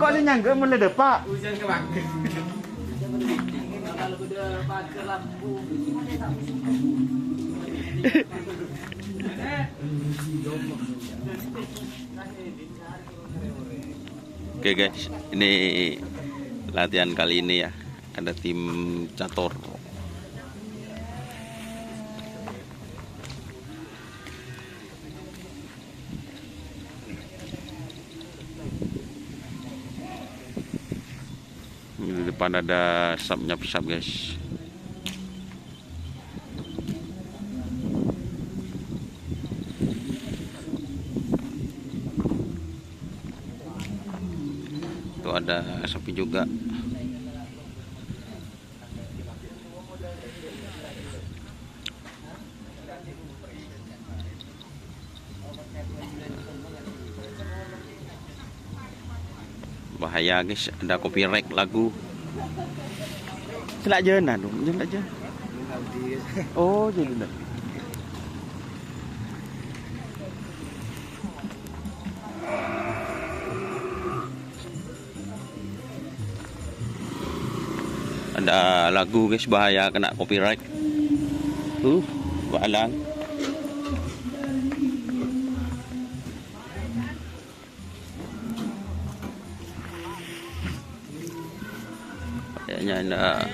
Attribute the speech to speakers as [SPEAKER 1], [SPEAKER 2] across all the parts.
[SPEAKER 1] kok ini nyangga meledak Pak.
[SPEAKER 2] Hujan kebang.
[SPEAKER 3] Oke guys, ini latihan kali ini ya. Ada tim catur. Di depan ada sub guys. Tuh ada sapi juga. Bahaya guys, ada copyright lagu. Selak jeun dong, jeun aja. Oh, jeun. Ada lagu guys, bahaya kena copyright. Balang. Kayaknya ada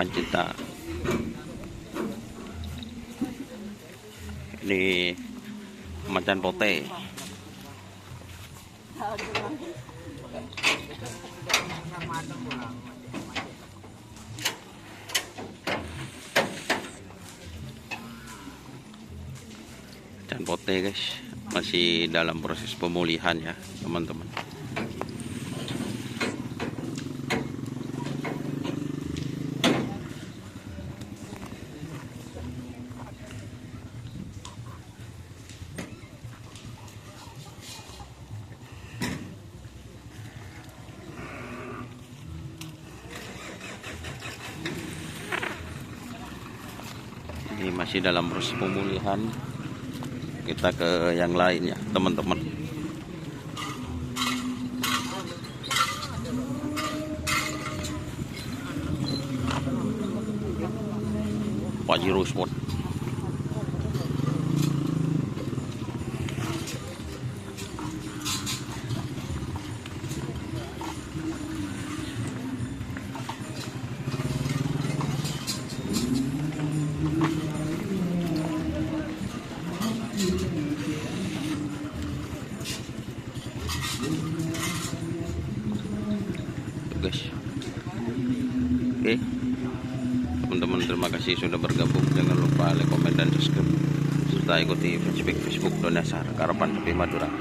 [SPEAKER 3] Pancita. Ini macan pote. Macan pote guys, masih dalam proses pemulihan ya teman-teman. Ini masih dalam proses pemulihan. Kita ke yang lain ya teman-teman. Pajero Sport. Guys, oke teman-teman, terima kasih sudah bergabung. Jangan lupa like, komen, dan subscribe serta ikuti Facebook Donasar Karapan Tepi Madura.